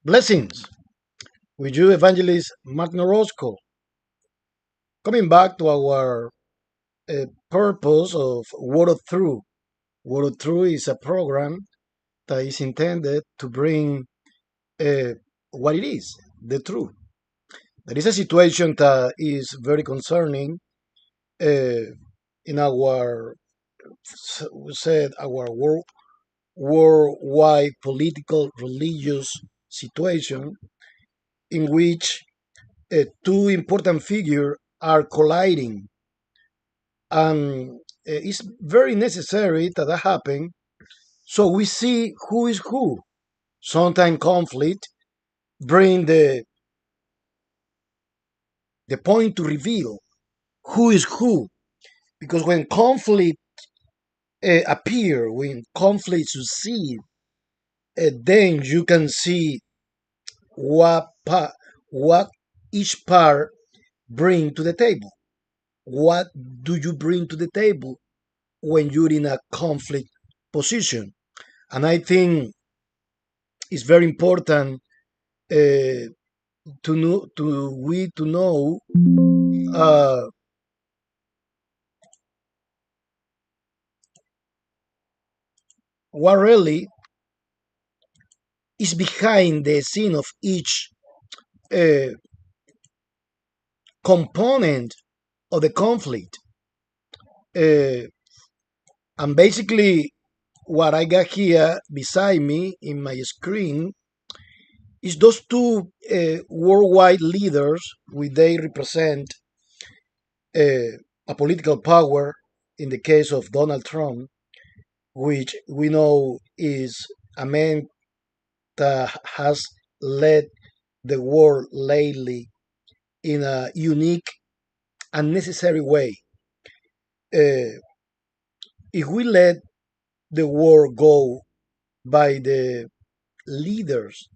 Blessings with you, Evangelist Martin Orozco. Coming back to our purpose of Word of Truth. Word of Truth is a program that is intended to bring uh, what it is, the truth. There is a situation that is very concerning uh, in our, we said, our worldwide political, religious situation in which two important figures are colliding, and it's very necessary that that happen so we see who is who. Sometimes conflict bring the point to reveal who is who, because when conflict appear, when conflict succeed, then you can see what each part bring to the table. What do you bring to the table when you're in a conflict position? And I think it's very important uh, to know uh, what really is behind the scene of each uh, component of the conflict. Uh, and basically, what I got here beside me in my screen is those two worldwide leaders, which they represent a political power. In the case of Donald Trump, which we know is a man that has led the world lately in a unique and necessary way. Uh, if we let the world go by the leaders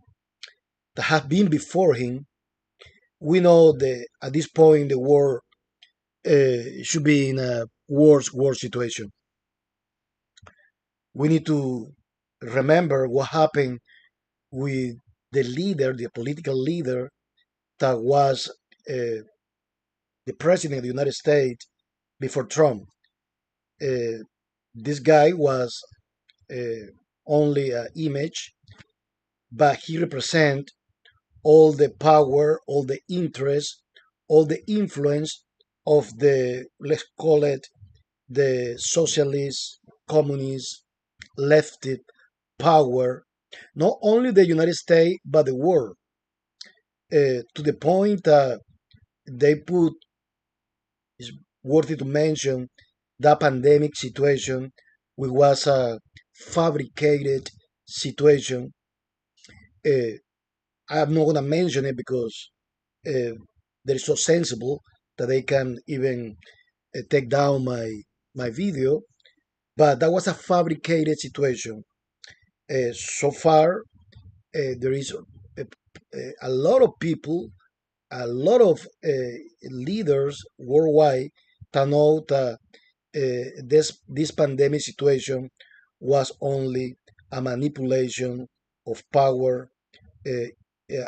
that have been before him, we know that at this point the world should be in a worse situation. We need to remember what happened with the leader, the political leader that was the president of the United States before Trump. Uh, this guy was uh, only an image, but he represents all the power, all the interest, all the influence of the, let's call it, the socialist, communist, leftist power, not only the United States, but the world, to the point that they put, it's worthy to mention, that pandemic situation, which was a fabricated situation. Uh, I'm not going to mention it because uh, they're so sensible that they can even take down my video. But that was a fabricated situation. So far, there is a lot of people, a lot of leaders worldwide that know that this pandemic situation was only a manipulation of power, uh,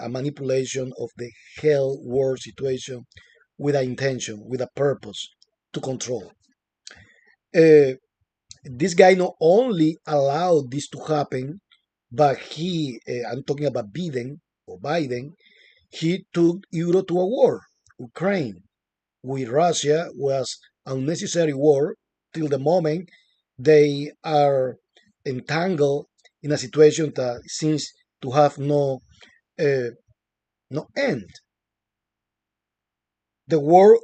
a manipulation of the hell world situation with an intention, with a purpose to control. Uh, this guy not only allowed this to happen, but I'm talking about Biden, he took Europe to a war. Ukraine with Russia was an unnecessary war till the moment they are entangled in a situation that seems to have uh, no end. The war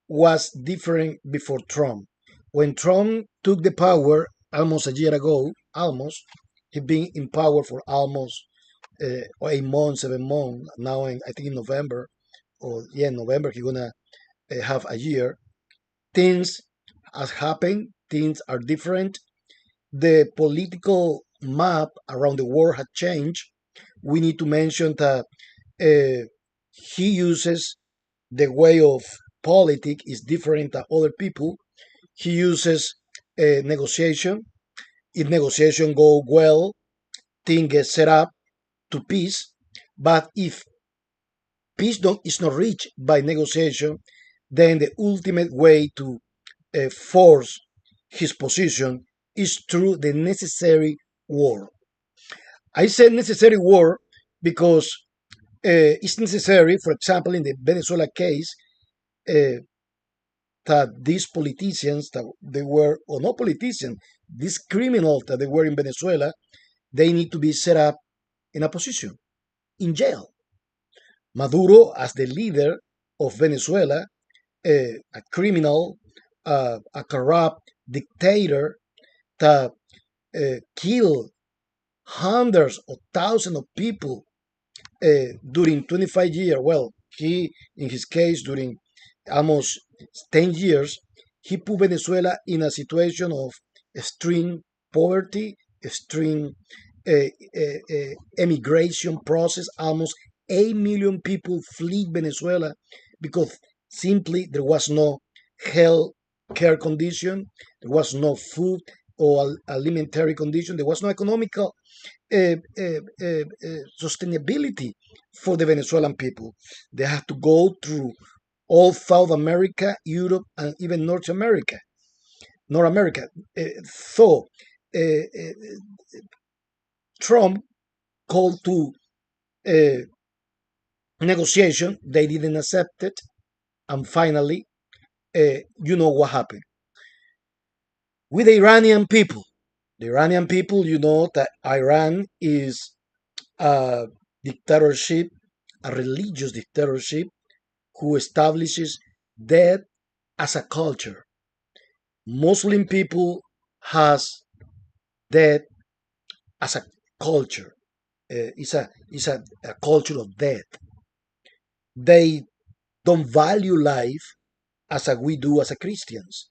was different before Trump. When Trump took the power almost a year ago, almost, he'd been in power for almost 8 months, 7 months. Now, I think in November, or yeah, in November, he's gonna have a year. Things has happened. Things are different. The political map around the world had changed. We need to mention that uh, he uses the way of politics is different than other people. He uses negotiation. If negotiation go well, thing gets set up. to peace. But if peace is not reached by negotiation, then the ultimate way to force his position is through the necessary war. I say necessary war because it's necessary, for example, in the Venezuela case, uh, that these politicians that they were, or not politicians, these criminals that they were in Venezuela, they need to be set up in a position in jail. Maduro, as the leader of Venezuela, a criminal, a corrupt dictator that killed hundreds of thousands of people during 25 years. Well, he, in his case, during almost 10 years, he put Venezuela in a situation of extreme poverty, extreme uh, emigration process. Almost 8 million people flee Venezuela because simply there was no health care condition, there was no food or alimentary condition, there was no economical sustainability for the Venezuelan people. They have to go through all South America, Europe, and even North America. North America. So Trump called to uh, negotiation. They didn't accept it, and finally, you know what happened with the Iranian people. The Iranian people, you know that Iran is a dictatorship, a religious dictatorship who establishes death as a culture. Muslim people has death as a culture. It's a culture of death. They don't value life as we do as a Christians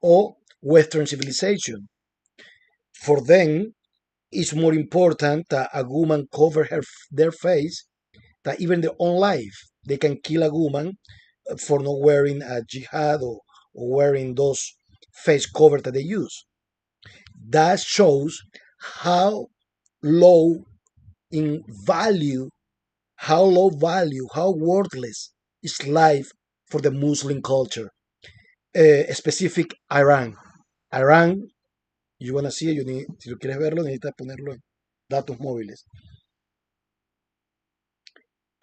or Western civilization. For them, it's more important that a woman cover their face than even their own life. They can kill a woman for not wearing a jihad or wearing those face cover that they use. That shows how low in value, how low value, how worthless is life for the Muslim culture. Specific Iran. Iran, you wanna see it, si lo quieres verlo, necesitas ponerlo en datos móviles.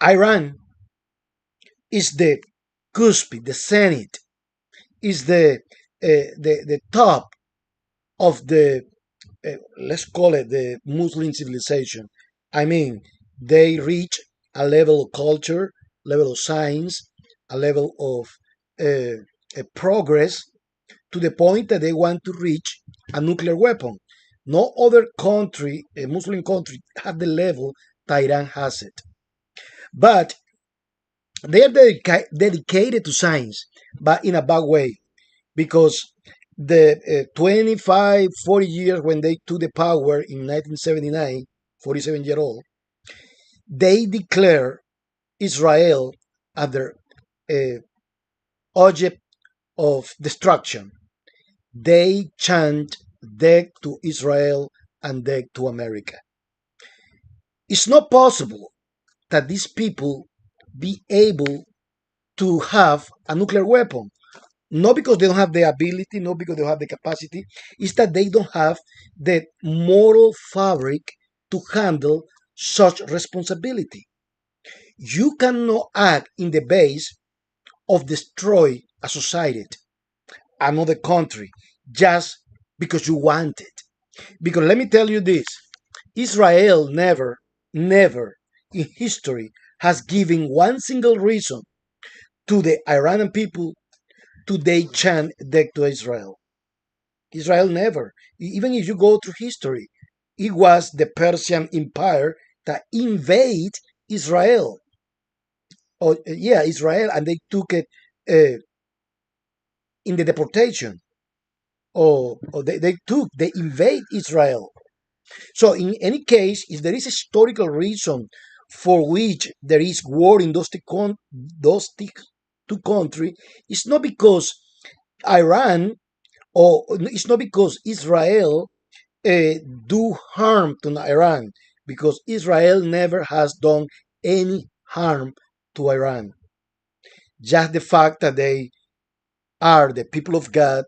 Iran is the cusp, the zenith, is the top of the let's call it the Muslim civilization. I mean, they reach a level of culture, level of science, a level of progress to the point that they want to reach a nuclear weapon. No other country, a Muslim country, has the level that Iran has it. But they are dedicated to science, but in a bad way, because the 25, 40 years when they took the power in 1979, 47-year old, they declare Israel as their uh, object of destruction. They chant death to Israel and death to America. It's not possible that these people be able to have a nuclear weapon. Not because they don't have the ability, not because they don't have the capacity, it's that they don't have the moral fabric to handle such responsibility. You cannot act in the base of destroy a society, another country, just because you want it. Because let me tell you this, Israel never in history has given one single reason to the Iranian people to they chant death to Israel. Israel never. Even if you go through history, it was the Persian Empire that invade Israel. Or yeah, Israel, and they took it in the deportation. Or they invade Israel. So in any case, if there is a historical reason for which there is war in those two countries, it's not because Iran or it's not because Israel do harm to Iran. because Israel never has done any harm to Iran. Just the fact that they are the people of God,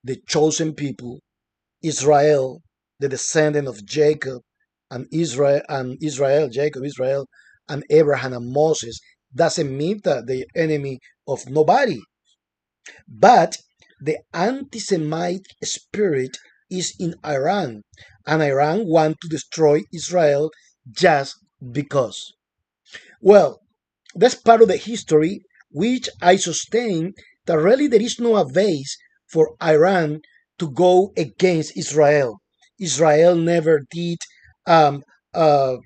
the chosen people, Israel, the descendant of Jacob, Jacob, Israel, and Abraham and Moses, doesn't mean that they're enemy of nobody. But the anti-Semitic spirit is in Iran, and Iran want to destroy Israel just because. Well, that's part of the history which I sustain that really there is no a base for Iran to go against Israel. Israel never did um, uh,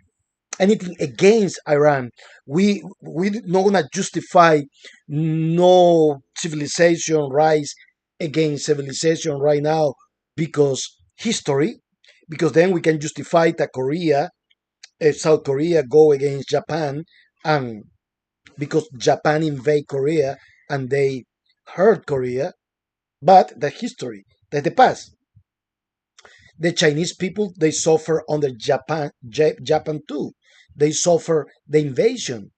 anything against Iran. We not gonna justify no civilization rise against civilization right now because history, because then we can justify that South Korea go against Japan, and because Japan invade Korea and they hurt Korea, but the history, that's the past. The Chinese people they suffer under Japan too. They suffer the invasion.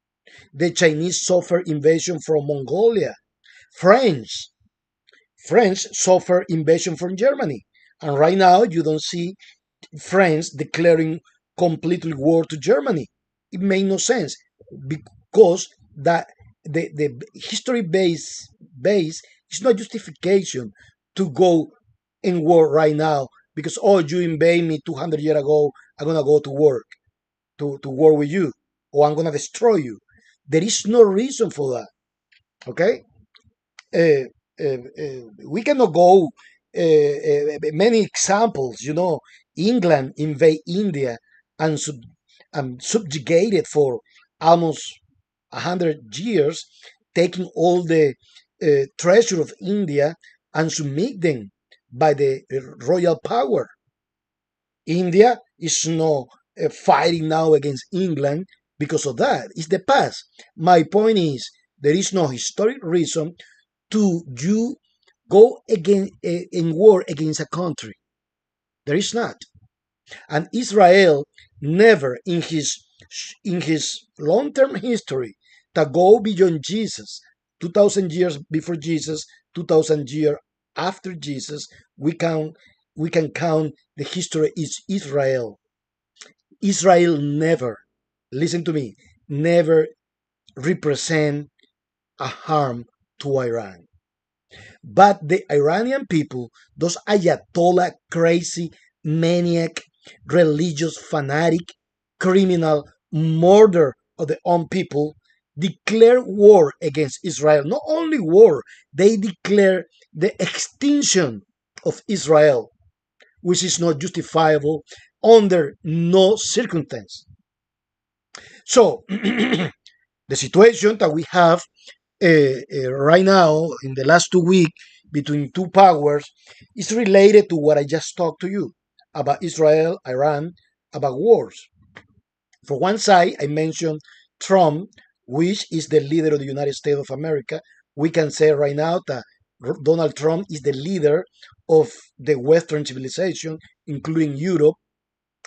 The Chinese suffer invasion from Mongolia. French, French suffer invasion from Germany. And right now you don't see France declaring completely war to Germany. It made no sense because that the history base is not justification to go in war right now because oh you invade me 200 years ago, I'm gonna go to work to war with you or I'm gonna destroy you. There is no reason for that. Okay, uh, we cannot go many examples. England invade India and subjugated for almost 100 years, taking all the treasure of India and submit them by the royal power. India is not fighting now against England because of that. It's the past. My point is there is no historic reason to you go again in war against a country. There is not. And Israel never in his long-term history that go beyond Jesus, 2000 years before Jesus, 2000 years after Jesus, we can we can count the history is Israel. Israel never, listen to me, never represent a harm to Iran. But the Iranian people, those Ayatollah crazy, maniac, religious fanatic, criminal, murder of their own people, declare war against Israel. Not only war, they declare the extinction of Israel, which is not justifiable under no circumstance. So, the situation that we have right now in the last 2 weeks between two powers is related to what I just talked to you about Israel, Iran, about wars. For one side, I mentioned Trump, which is the leader of the United States of America. We can say right now that Donald Trump is the leader of the Western civilization, including Europe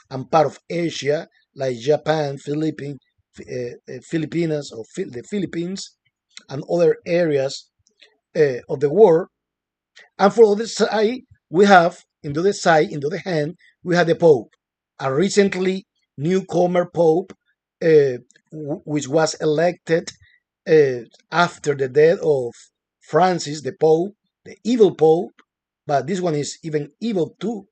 and part of Asia, like Japan, Philippines, or the Philippines, and other areas of the world. And for the other side, we have, in the other hand, we have the Pope, a recently newcomer Pope, which was elected after the death of Francis, the Pope, the evil Pope. But this one is even evil too.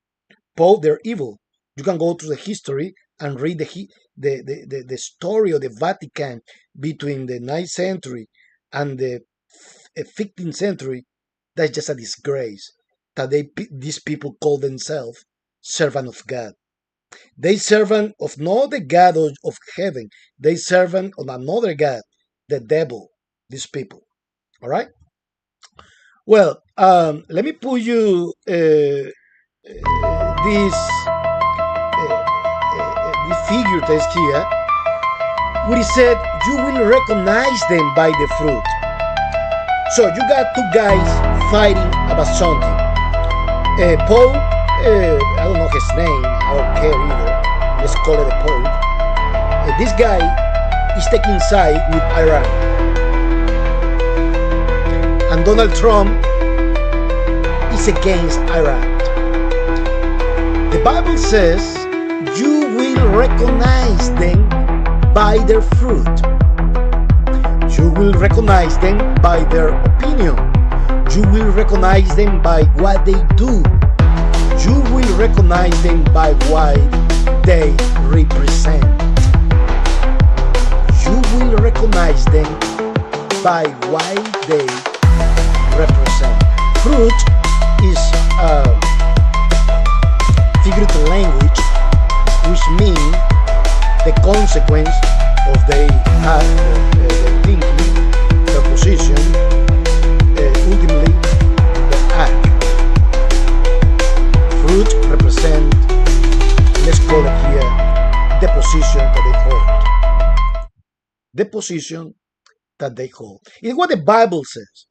Pope, they're evil. You can go to the history and read the story of the Vatican between the 9th century and the 15th century. That's just a disgrace that these people call themselves servant of God. They servant of not the God of heaven. They servant of another God, the devil. These people. All right. Well, let me put you this figure test here, where he said you will recognize them by the fruit. So you got two guys fighting about something. Paul, I don't know his name, I don't care either. let's call it a pope. This guy is taking side with Iran. And Donald Trump is against Iran. The Bible says you will recognize them by their fruit. You will recognize them by their opinion. You will recognize them by what they do. You will recognize them by what they represent. You will recognize them by what they represent. Fruit is figurative language, which means the consequence of their act, their thinking, their position, ultimately the act. Fruit represent, let's call it here, the position that they hold. The position that they hold. It's what the Bible says.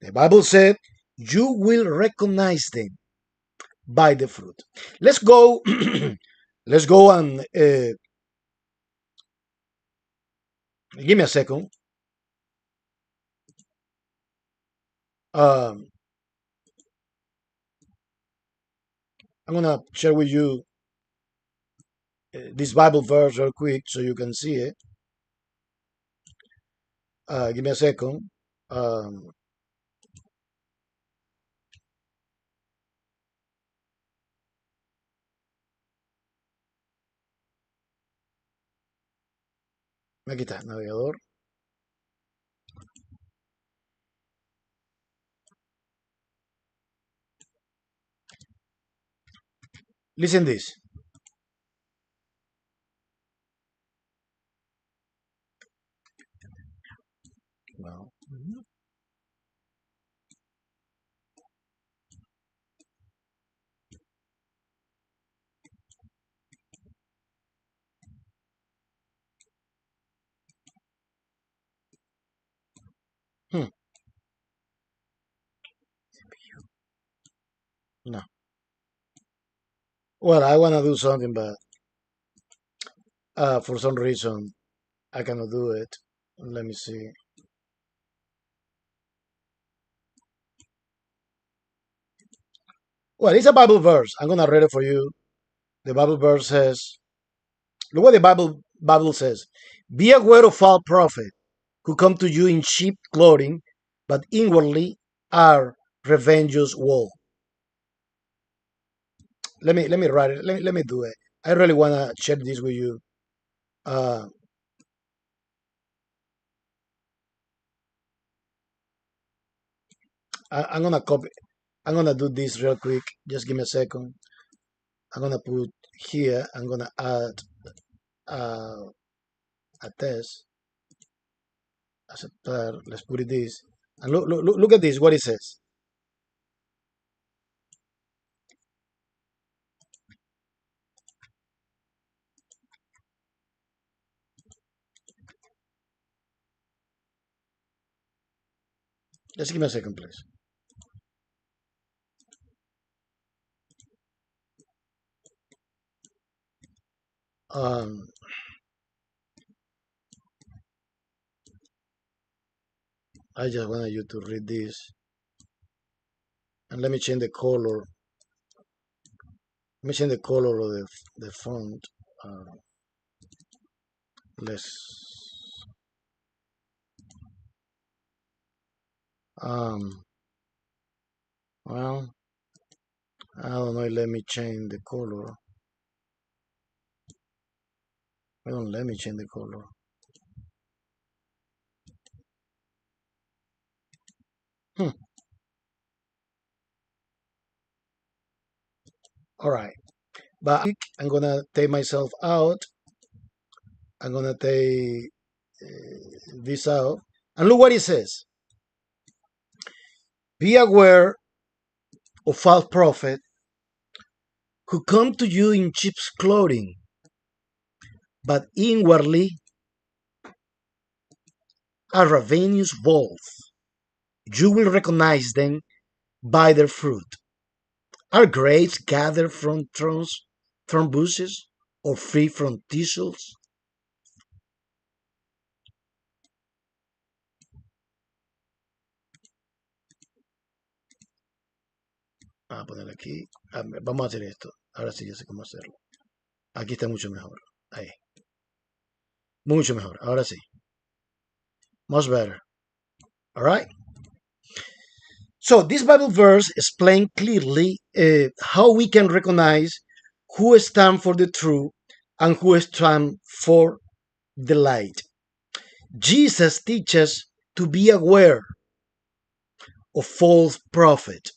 The Bible said, you will recognize them by the fruit. Let's go. Let's go and give me a second. I'm gonna share with you this Bible verse real quick so you can see it. Give me a second. Aquí está, navegador. Listen this. Well, no. Well, I wanna do something, but for some reason I cannot do it. Let me see. Well, it's a Bible verse. I'm gonna read it for you. The Bible verse says, look what the Bible says. Be aware of false prophets who come to you in cheap clothing, but inwardly are revengers wolves. Let me write it. Let me do it. I really wanna share this with you. I'm gonna copy. I'm gonna do this real quick. Just give me a second. I'm gonna put here. I'm gonna add a test. Aceptar. Let's put it this. And look at this. What it says. Just give me a second, please. Um, I just wanted you to read this. And let me change the color. Let me change the color of the font. Let's well, I don't know. Let me change the color. Don't let me change the color. All right, but I'm gonna take myself out. I'm gonna take this out, and look what it says. Be aware of false prophets who come to you in cheap clothing, but inwardly are ravenous wolves. You will recognize them by their fruit. Are grapes gathered from thorn bushes, or free from tissues? Vamos a poner aquí. Vamos a hacer esto. Ahora sí, ya sé cómo hacerlo. Aquí está mucho mejor. Ahí. Mucho mejor. Ahora sí. Much better. All right. So this Bible verse explains clearly how we can recognize who stand for the truth and who stand for the light. Jesus teaches to be aware of false prophet.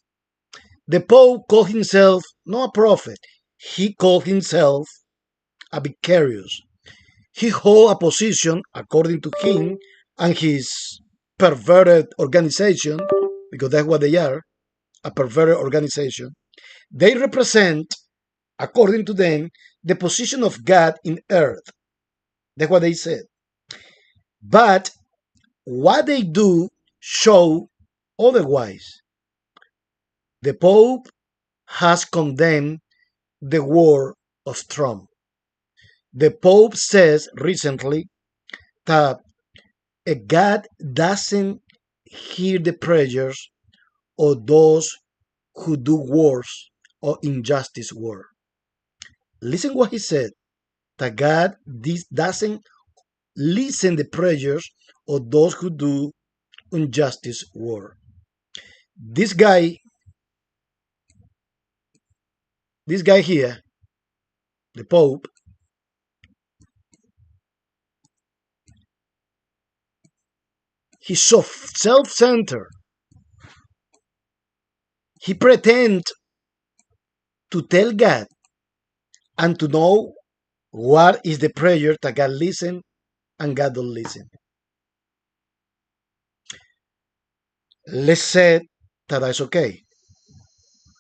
The Pope called himself not a prophet, he called himself a vicarious. He hold a position according to him and his perverted organization, because that's what they are, a perverted organization. They represent, according to them, the position of God in earth. That's what they said. But what they do show otherwise. The Pope has condemned the war of Trump. The Pope says recently that God doesn't hear the prayers of those who do wars or injustice war. Listen what he said, that God doesn't listen the prayers of those who do injustice war. This guy, this guy here, the Pope, he's so self-centered. He pretends to tell God and to know what is the prayer that God listen and God don't listen. Let's say that that's okay.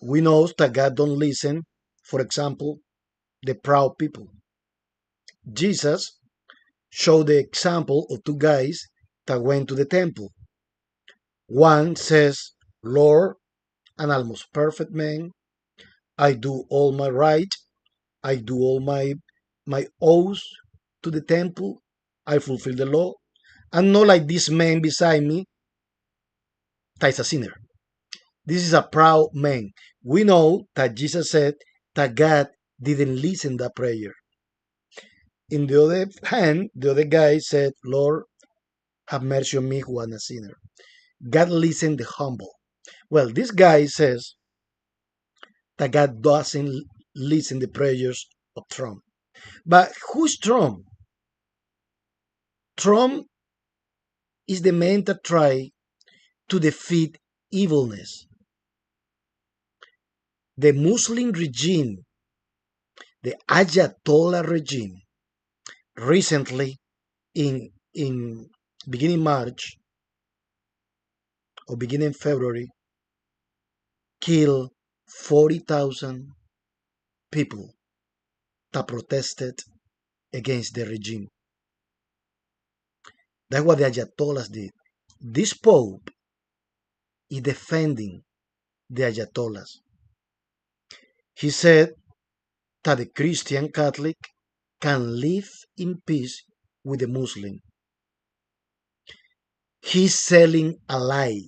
We know that God don't listen, for example, the proud people. Jesus showed the example of two guys that went to the temple. One says, Lord, an almost perfect man, I do all my right, I do all my oaths to the temple, I fulfill the law, and not like this man beside me that is a sinner. This is a proud man. We know that Jesus said that God didn't listen to that prayer. In the other hand, the other guy said, Lord, have mercy on me who am a sinner. God listened the humble. Well, this guy says that God doesn't listen the prayers of Trump. But who's Trump? Trump is the man that tried to defeat evilness. The Muslim regime, the Ayatollah regime, recently in beginning March or beginning February, killed 40,000 people that protested against the regime. That's what the Ayatollahs did. This Pope is defending the Ayatollahs. He said that the Christian Catholic can live in peace with the Muslim. He's selling a lie.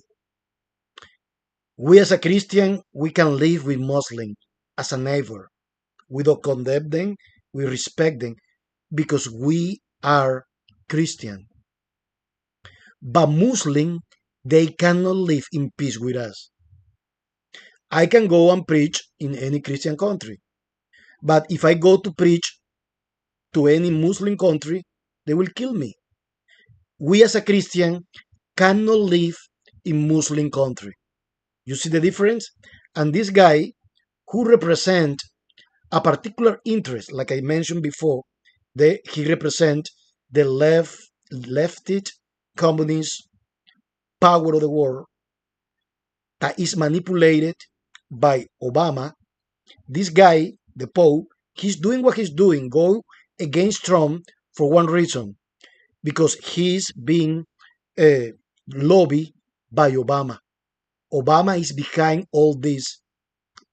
We as a Christian, we can live with Muslim as a neighbor. We don't condemn them, we respect them because we are Christian. But Muslim, they cannot live in peace with us. I can go and preach in any Christian country. But if I go to preach to any Muslim country, they will kill me. We as a Christian cannot live in Muslim country. You see the difference? And this guy who represent a particular interest, like I mentioned before, he represent the leftist communist power of the world that is manipulated by Obama. This guy, the Pope, he's doing what he's doing, go against Trump for one reason, because he's being lobbied by Obama. Obama is behind all this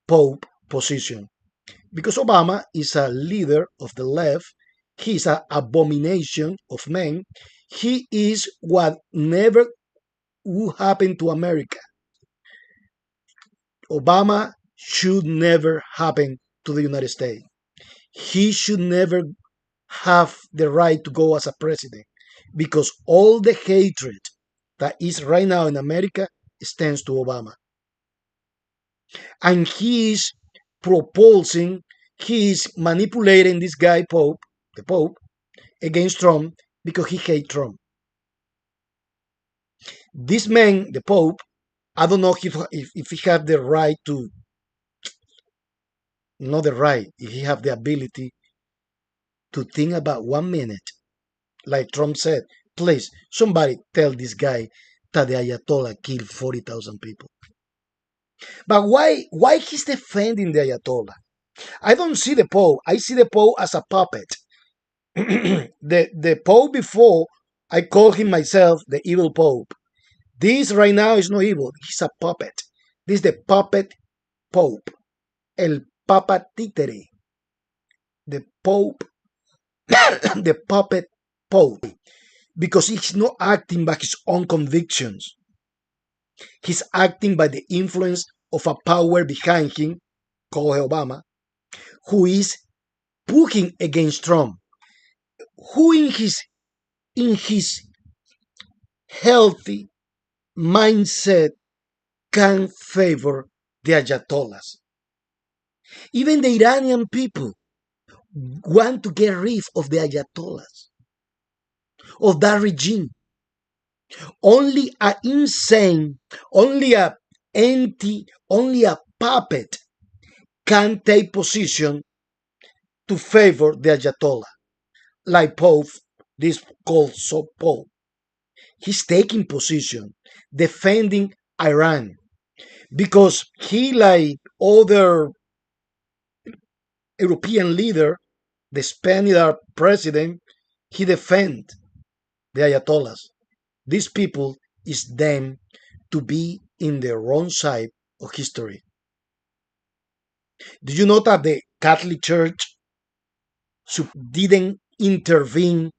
Pope position. because Obama is a leader of the left. He's an abomination of men. He is what never would happen to America. Obama should never happen to the United States. He should never have the right to go as a president because all the hatred that is right now in America stands to Obama. And he is proposing, he is manipulating this guy, Pope, the Pope, against Trump because he hates Trump. This man, the Pope, I don't know if he have the right to, not the right, if he have the ability to think about 1 minute, like Trump said. Please, somebody tell this guy that the Ayatollah killed 40,000 people. But why he's defending the Ayatollah? I don't see the Pope. I see the Pope as a puppet. The Pope before, I call him myself the evil Pope. This right now is not evil. He's a puppet. This is the puppet Pope. El Papa Títere. The Pope, the puppet Pope. Because he's not acting by his own convictions. He's acting by the influence of a power behind him, called Obama, who is pushing against Trump. Who in his healthy mindset can favor the Ayatollahs? Even the Iranian people want to get rid of the Ayatollahs, of that regime. Only a insane, only a empty, only a puppet can take position to favor the Ayatollah. Like Pope, this called so Pope. He's taking position, defending Iran, because he, like other European leader, the Spanish president, he defend the Ayatollahs. These people is them to be in the wrong side of history. Do you know that the Catholic Church didn't intervene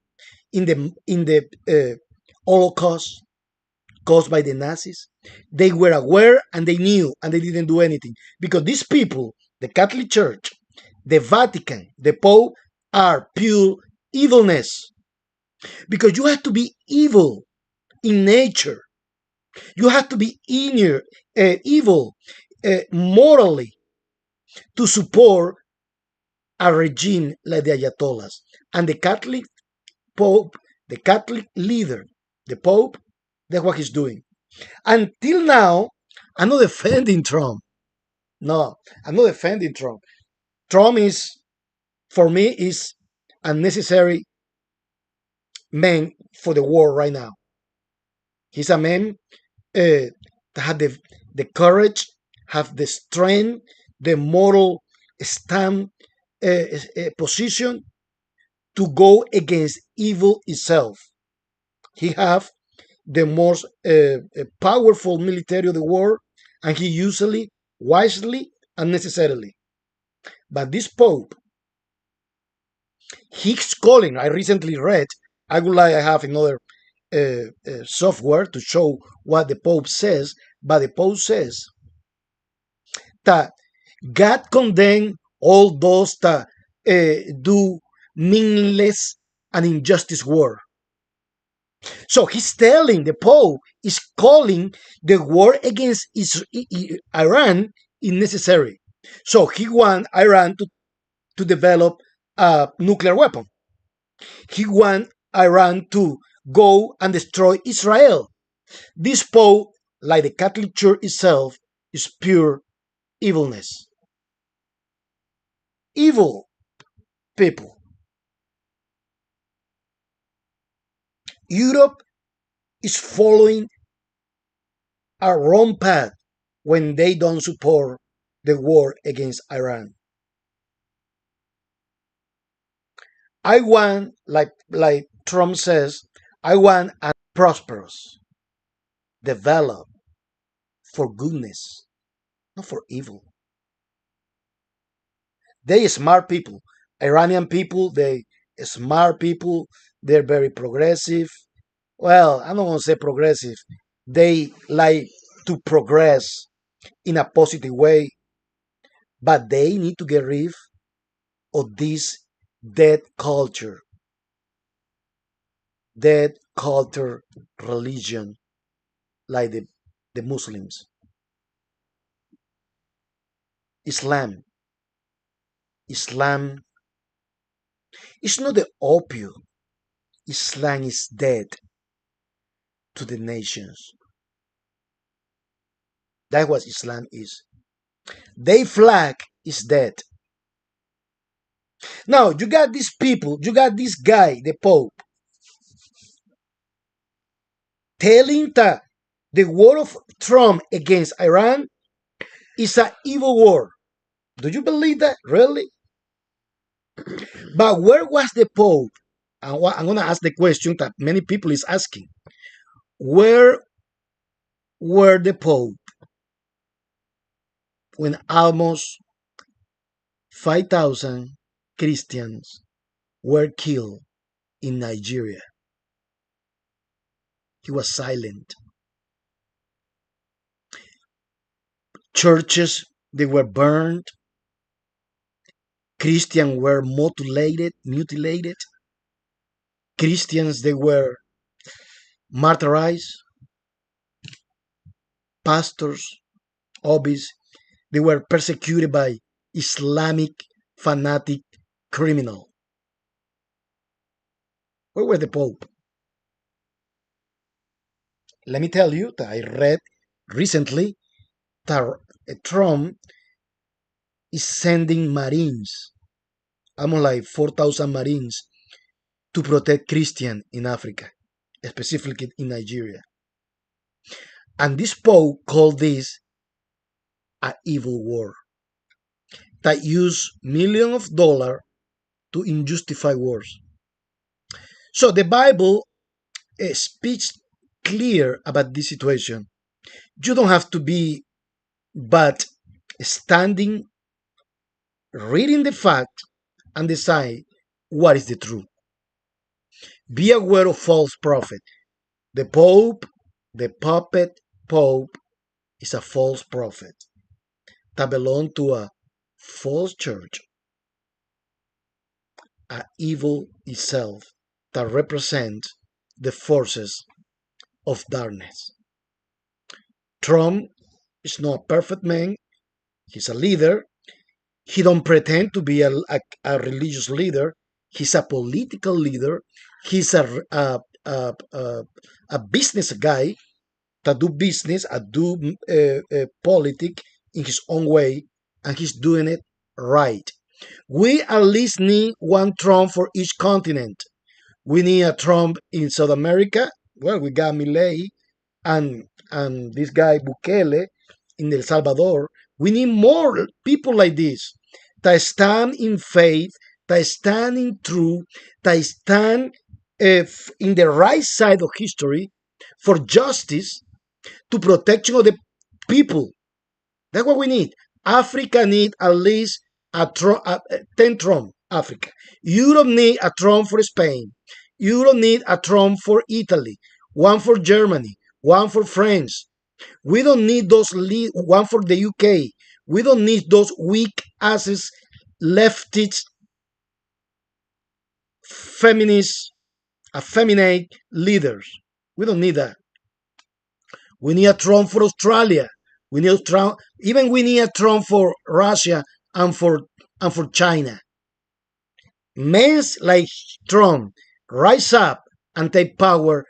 in the Holocaust caused by the Nazis? They were aware and they knew and they didn't do anything because these people, the Catholic Church, the Vatican, the Pope, are pure evilness. Because you have to be evil in nature. You have to be evil morally to support a regime like the Ayatollahs. And the Catholic Pope, the Catholic leader, the Pope, that's what he's doing. Until now, I'm not defending Trump. No, I'm not defending Trump. Trump is, for me, is a necessary man for the world right now. He's a man that have the courage, have the strength, the moral stand position to go against evil itself. He have the most powerful military of the world, and he usually, wisely, and necessarily. But this Pope, he's calling. I recently read. I would like I have another software to show what the Pope says. But the Pope says that God condemn all those that do meaningless and injustice war. So he's telling the Pope is calling the war against Iran unnecessary. So he wants Iran to develop a nuclear weapon. He wants Iran to go and destroy Israel. This Pope, like the Catholic Church itself, is pure evilness. Evil people. Europe is following a wrong path when they don't support the war against Iran. I want, like Trump says, I want a prosperous, develop for goodness, not for evil. They smart people. Iranian people, they smart people. They're very progressive. Well, I don't want to say progressive. They like to progress in a positive way, but they need to get rid of this dead culture, dead culture religion, like the Muslims. Islam. Islam is not the opium. Islam is dead to the nations. That's what Islam is. Their flag is dead. Now you got these people, you got this guy, the Pope, telling that the war of Trump against Iran is an evil war. Do you believe that? Really? But where was the Pope? And I'm going to ask the question that many people is asking. Where were the Pope when almost 5,000 Christians were killed in Nigeria? He was silent. Churches, they were burned. Christians were mutilated. Christians, they were martyrized. Pastors, obis, they were persecuted by Islamic fanatic criminal. Where were the Pope? Let me tell you that I read recently that Trump is sending Marines, almost like 4,000 Marines, to protect Christians in Africa, specifically in Nigeria. And this Pope called this an evil war that use millions of dollars to unjustify wars. So the Bible speaks clear about this situation. You don't have to be but standing, reading the fact, and decide what is the truth. Be aware of false prophet. The Pope, the puppet Pope, is a false prophet that belongs to a false church, an evil itself that represents the forces of darkness. Trump is not a perfect man. He's a leader. He don't pretend to be a religious leader. He's a political leader. He's a business guy that do business, do politics in his own way, and he's doing it right. We at least need one Trump for each continent. We need a Trump in South America. Well, we got Milei and this guy Bukele in El Salvador. We need more people like this that stand in faith, that stand in truth, that stand in the right side of history for justice, to protection of the people. That's what we need. Africa need at least a 10 Trump. Africa. You don't need a Trump for Spain. You don't need a Trump for Italy. One for Germany. One for France. We don't need those one for the UK. We don't need those weak asses, leftist, feminist, effeminate leaders. We don't need that. We need a Trump for Australia. We need a Trump. Even we need a Trump for Russia and for China. Men like Trump rise up and take power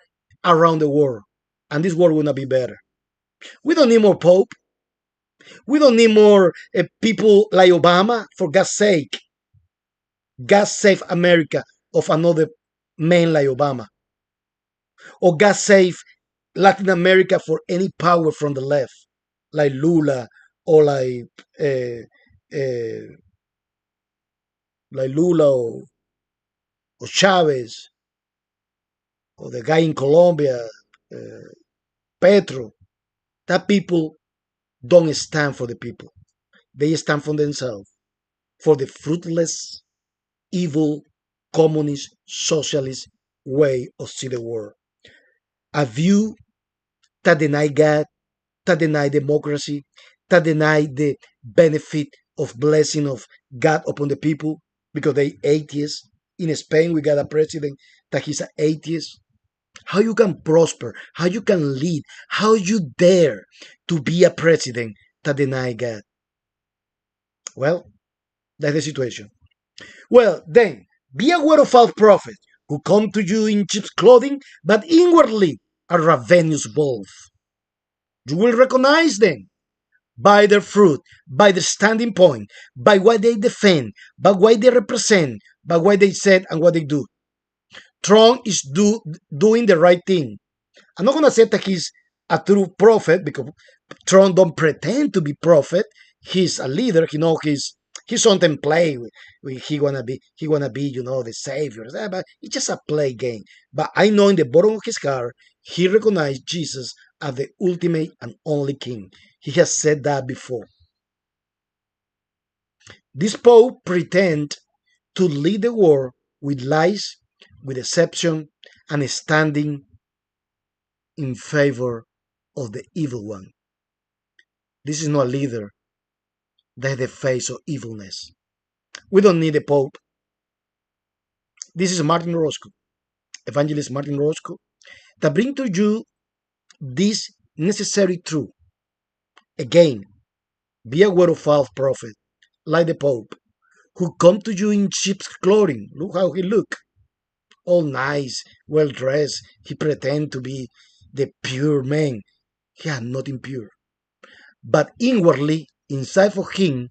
around the world, and this world will not be better. We don't need more Pope. We don't need more people like Obama. For God's sake, God save America of another man like Obama, or God save Latin America for any power from the left, like Lula or uh, uh, like Lula or Chavez or the guy in Colombia, uh, Petro. That people don't stand for the people. They stand for themselves. for the fruitless, evil, communist, socialist way of see the world. A view that deny God, that deny democracy, that deny the benefit of blessing of God upon the people because they atheists. In Spain, we got a president that he's an atheist. How you can prosper, how you can lead, how you dare to be a president that deny God? Well, that's the situation. Well, then, be aware of false prophets who come to you in cheap clothing, but inwardly are ravenous wolves. You will recognize them by their fruit, by their standing point, by what they defend, by what they represent, by what they said and what they do. Trump is doing the right thing. I'm not gonna say that he's a true prophet because Trump don't pretend to be prophet. He's a leader. You know, he's something play. He wanna be the savior. But it's just a play game. But I know in the bottom of his heart he recognized Jesus as the ultimate and only king. He has said that before. This Pope pretend to lead the world with lies, with deception, and standing in favor of the evil one. This is not a leader. That's the face of evilness. We don't need a Pope. This is Martin Roscoe, Evangelist Martin Roscoe, that bring to you this necessary truth. Again, be aware of false prophet, like the Pope, who come to you in sheep's clothing. Look how he look. All nice, well dressed. He pretend to be the pure man. He has nothing pure. But inwardly, inside of him,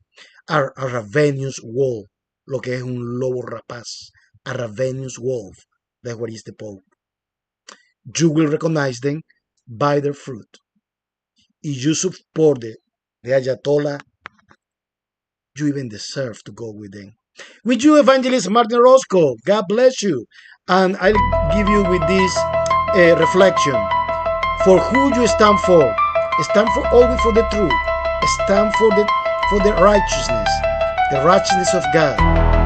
are a ravenous wolf. Lo que es un lobo rapaz. A ravenous wolf. That's what is the Pope. You will recognize them by their fruit. If you support the Ayatollah, you even deserve to go with them. With you, Evangelist Martin Roscoe, God bless you. And I'll give you with this reflection. For who you stand for. Stand for always for the truth. Stand for the righteousness of God.